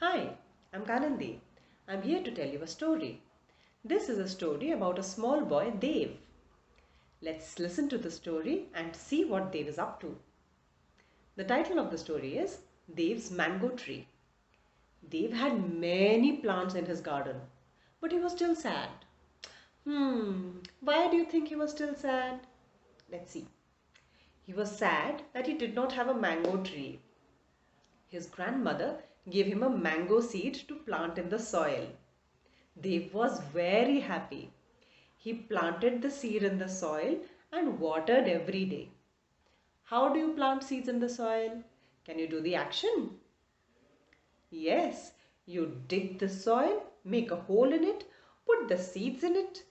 Hi, I'm Kanandi. I'm here to tell you a story. This is a story about a small boy, Dev. Let's listen to the story and see what Dev is up to. The title of the story is Dev's Mango Tree. Dev had many plants in his garden, but he was still sad. Why do you think he was still sad? Let's see. He was sad that he did not have a mango tree. His grandmother gave him a mango seed to plant in the soil. Dev was very happy. He planted the seed in the soil and watered every day. How do you plant seeds in the soil? Can you do the action? Yes, you dig the soil, make a hole in it, put the seeds in it,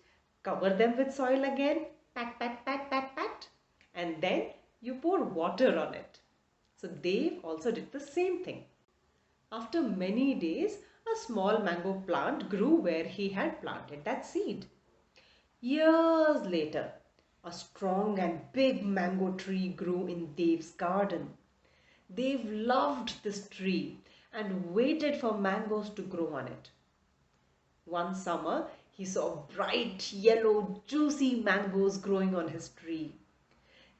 cover them with soil again, pat, pat, pat, pat, pat, and then you pour water on it. So Dev also did the same thing. After many days, a small mango plant grew where he had planted that seed. Years later, a strong and big mango tree grew in Dev's garden. Dev loved this tree and waited for mangoes to grow on it. One summer, he saw bright yellow juicy mangoes growing on his tree.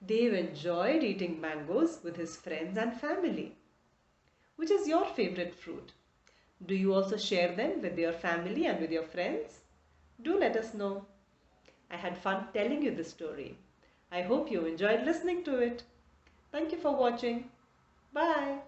Dev enjoyed eating mangoes with his friends and family. Which is your favorite fruit? Do you also share them with your family and with your friends? Do let us know. I had fun telling you this story. I hope you enjoyed listening to it. Thank you for watching. Bye.